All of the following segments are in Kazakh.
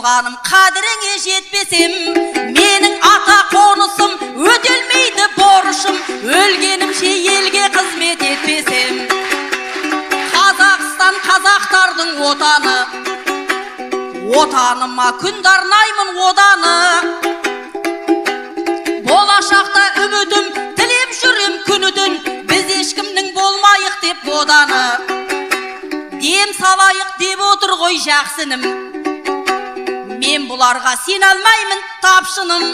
болғаным қадіріңе жетпесем, менің ата қонысым өтелмейді борышым, өлгенімше елге қызмет етпесем. Қазақстан қазақтардың отаны, отаныма күнді арнаймын оданы. Болашақта үмітім, тілеп жүрем күні-түн, біз ешкімнің болмайық деп боданы. Дем салайық деп отыр ғой жақсыным, мен бұларға сен алмаймын тапшыным.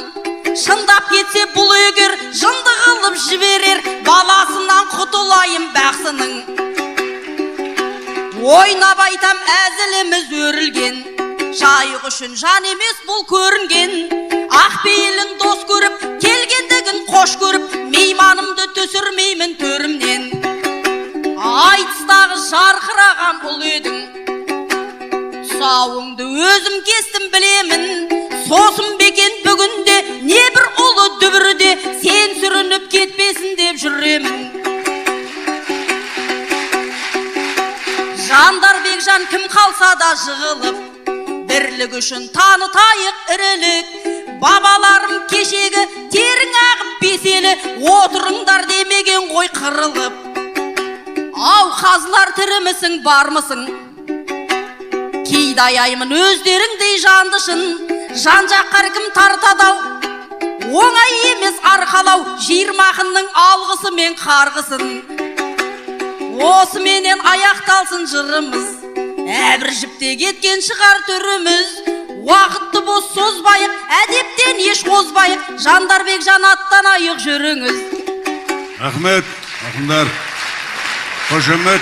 Шындап кетсе бұл егер жынды қылып жіберер, баласынан құтылайым бақсының. Ойнап айтам әзіліміз өрілген, жайық үшін жан емес бұл көрінген. Ақпейілін дос көріп, келгендігін қош көріп, мейманымды төсірмеймін төрімнен. Айтыстағы жарқыраған ұл едің, тұсауыңды өзім кестім білемін. Сосын бекен бүгінде не бір ұлы дүбірде, сен сүрініп кетпесін деп жүремін. Жандарбек жан кім қалса да жығылып, бірлік үшін танытайық ірілік. Бабаларым кешегі терің ағып беселі, отырыңдар демеген ғой қырылып. Ау қазылар тірімісің бармысың, кейді аяймын өздеріңдей жандышын. Жан жаққар кім тартадау, оңай емес арқалау, жиырмақынның алғысы мен қарғысын. Осы менен аяқталсын жырымыз, әбір жіпте кеткен шығар түріміз. Уақытты бос созбайық, әдептен еш қозбайық, Жандарбек жан аттанайық жүріңіз. Рахмет, ақындар, қошемет.